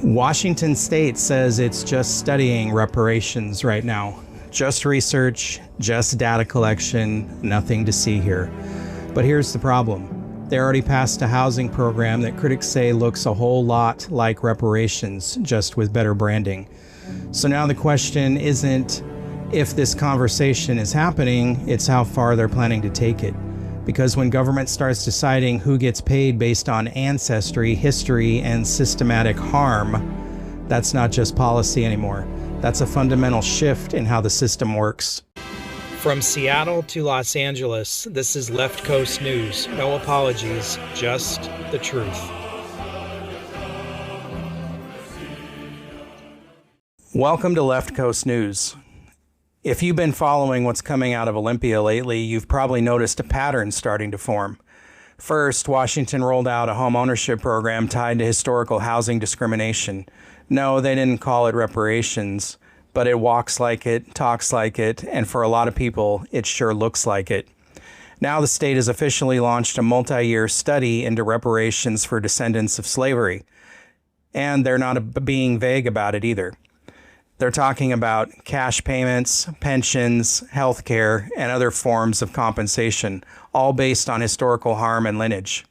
Washington State says it's just studying reparations right now. Just research, just data collection, nothing to see here. But here's the problem. They already passed a housing program that critics say looks a whole lot like reparations, just with better branding. So now the question isn't if this conversation is happening, it's how far they're planning to take it. Because when government starts deciding who gets paid based on ancestry, history, and systematic harm, that's not just policy anymore. That's a fundamental shift in how the system works. From Seattle to Los Angeles, this is Left Coast News. No apologies, just the truth. Welcome to Left Coast News. If you've been following what's coming out of Olympia lately, you've probably noticed a pattern starting to form. First, Washington rolled out a home ownership program tied to historical housing discrimination. No, they didn't call it reparations, but it walks like it, talks like it, and for a lot of people, it sure looks like it. Now the state has officially launched a multi-year study into reparations for descendants of slavery. And they're not being vague about it either. They're talking about cash payments, pensions, health care, and other forms of compensation, all based on historical harm and lineage.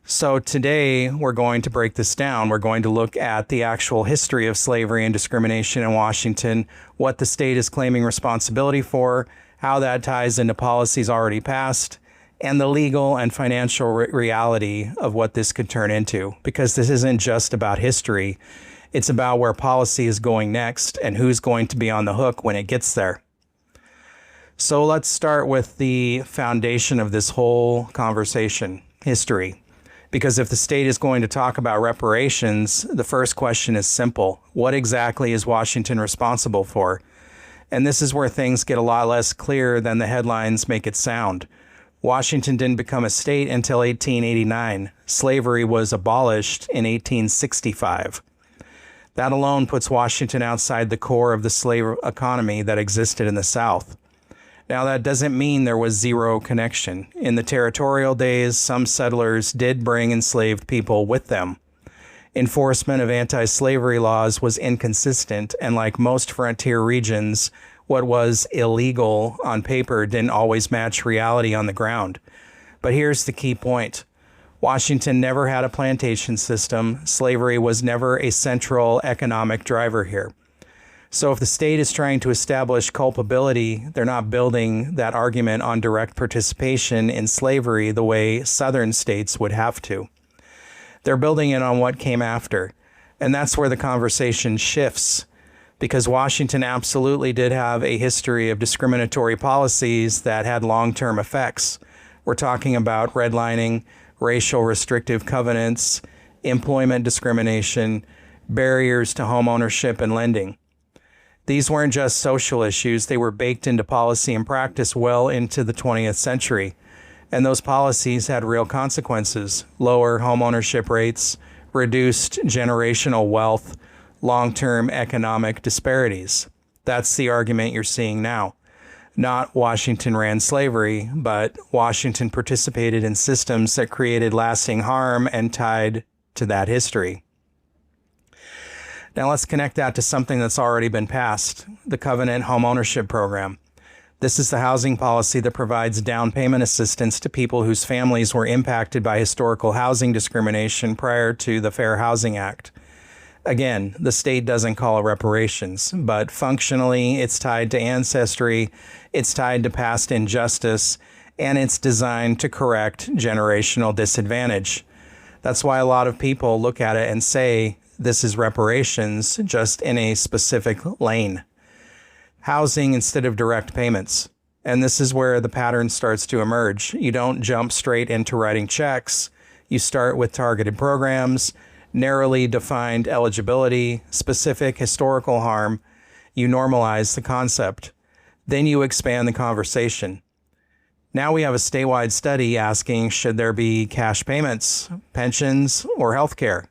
So today, we're going to break this down. We're going to look at the actual history of slavery and discrimination in Washington, what the state is claiming responsibility for, how that ties into policies already passed, and the legal and financial reality of what this could turn into. Because this isn't just about history. It's about where policy is going next and who's going to be on the hook when it gets there. So let's start with the foundation of this whole conversation, history. Because if the state is going to talk about reparations, the first question is simple. What exactly is Washington responsible for? And this is where things get a lot less clear than the headlines make it sound. Washington didn't become a state until 1889. Slavery was abolished in 1865. That alone puts Washington outside the core of the slave economy that existed in the South. Now, that doesn't mean there was zero connection. In the territorial days, some settlers did bring enslaved people with them. Enforcement of anti-slavery laws was inconsistent, and like most frontier regions, what was illegal on paper didn't always match reality on the ground. But here's the key point. Washington never had a plantation system. Slavery was never a central economic driver here. So if the state is trying to establish culpability, they're not building that argument on direct participation in slavery the way southern states would have to. They're building it on what came after. And that's where the conversation shifts, because Washington absolutely did have a history of discriminatory policies that had long-term effects. We're talking about redlining, racial restrictive covenants, employment discrimination, barriers to home ownership and lending. These weren't just social issues, they were baked into policy and practice well into the 20th century. And those policies had real consequences: lower home ownership rates, reduced generational wealth, long-term economic disparities. That's the argument you're seeing now. Not Washington ran slavery, but Washington participated in systems that created lasting harm and tied to that history. Now let's connect that to something that's already been passed, the Covenant Homeownership Program. This is the housing policy that provides down payment assistance to people whose families were impacted by historical housing discrimination prior to the Fair Housing Act. Again, the state doesn't call it reparations, but functionally it's tied to ancestry, it's tied to past injustice, and it's designed to correct generational disadvantage. That's why a lot of people look at it and say this is reparations, just in a specific lane. Housing instead of direct payments. And this is where the pattern starts to emerge. You don't jump straight into writing checks. You start with targeted programs, narrowly defined eligibility, specific historical harm. You normalize the concept. Then you expand the conversation. Now we have a statewide study asking, should there be cash payments, pensions, or health care?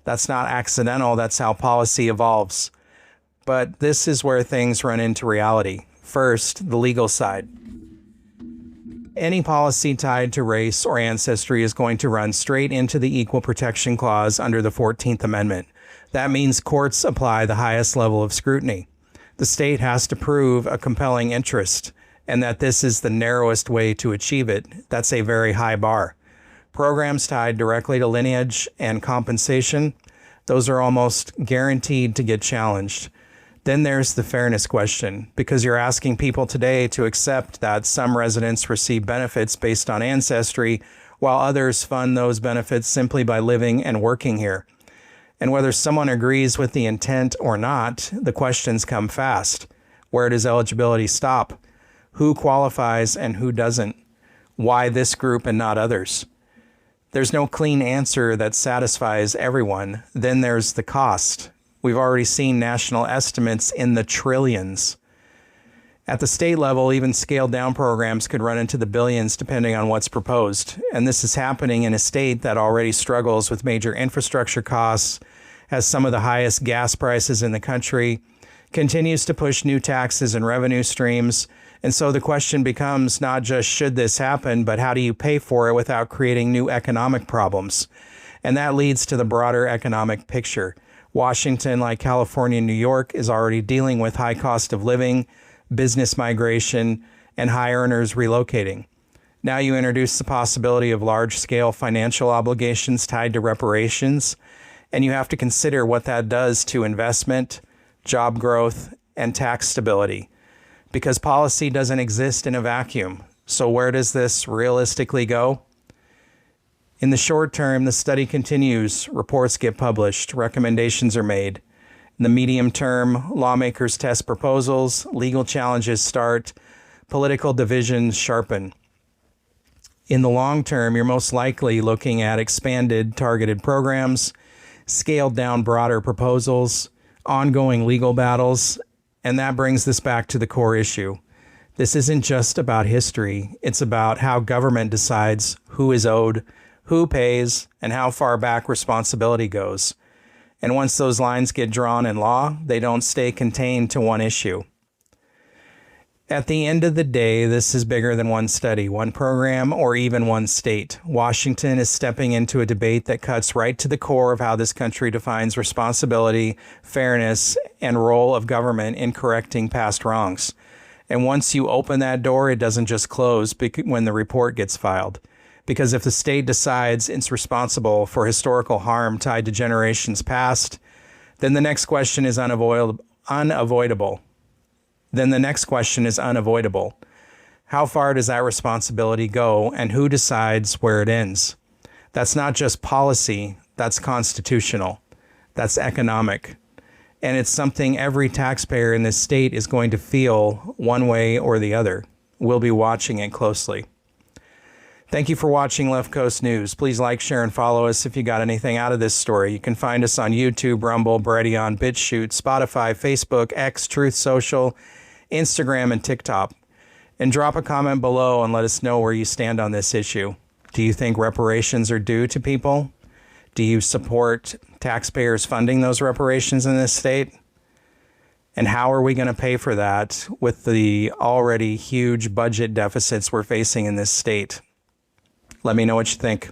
That's not accidental, that's how policy evolves. But this is where things run into reality. First, the legal side. Any policy tied to race or ancestry is going to run straight into the Equal Protection Clause under the 14th Amendment. That means courts apply the highest level of scrutiny. The state has to prove a compelling interest, and that this is the narrowest way to achieve it. That's a very high bar. Programs tied directly to lineage and compensation, those are almost guaranteed to get challenged. Then there's the fairness question, because you're asking people today to accept that some residents receive benefits based on ancestry, while others fund those benefits simply by living and working here. And whether someone agrees with the intent or not, the questions come fast. Where does eligibility stop? Who qualifies and who doesn't? Why this group and not others? There's no clean answer that satisfies everyone. Then there's the cost. We've already seen national estimates in the trillions. At the state level, even scaled down programs could run into the billions depending on what's proposed. And this is happening in a state that already struggles with major infrastructure costs, has some of the highest gas prices in the country, continues to push new taxes and revenue streams. And so the question becomes not just should this happen, but how do you pay for it without creating new economic problems? And that leads to the broader economic picture. Washington, like California and New York, is already dealing with high cost of living, business migration, and high earners relocating. Now you introduce the possibility of large-scale financial obligations tied to reparations, and you have to consider what that does to investment, job growth, and tax stability. Because policy doesn't exist in a vacuum. So where does this realistically go? In the short term, the study continues, reports get published, recommendations are made. In the medium term, lawmakers test proposals, legal challenges start, political divisions sharpen. In the long term, you're most likely looking at expanded targeted programs, scaled down broader proposals, ongoing legal battles, and that brings this back to the core issue. This isn't just about history, it's about how government decides who is owed, who pays, and how far back responsibility goes. And once those lines get drawn in law, they don't stay contained to one issue. At the end of the day, this is bigger than one study, one program, or even one state. Washington is stepping into a debate that cuts right to the core of how this country defines responsibility, fairness, and role of government in correcting past wrongs. And once you open that door, it doesn't just close when the report gets filed. Because if the state decides it's responsible for historical harm tied to generations past, then the next question is unavoidable. How far does that responsibility go, and who decides where it ends? That's not just policy, that's constitutional, that's economic. And it's something every taxpayer in this state is going to feel one way or the other. We'll be watching it closely. Thank you for watching Left Coast News. Please like, share, and follow us if you got anything out of this story. You can find us on YouTube, Rumble, Bredion, BitChute, Spotify, Facebook, X, Truth Social, Instagram, and TikTok. And drop a comment below and let us know where you stand on this issue. Do you think reparations are due to people? Do you support taxpayers funding those reparations in this state? And how are we going to pay for that with the already huge budget deficits we're facing in this state? Let me know what you think.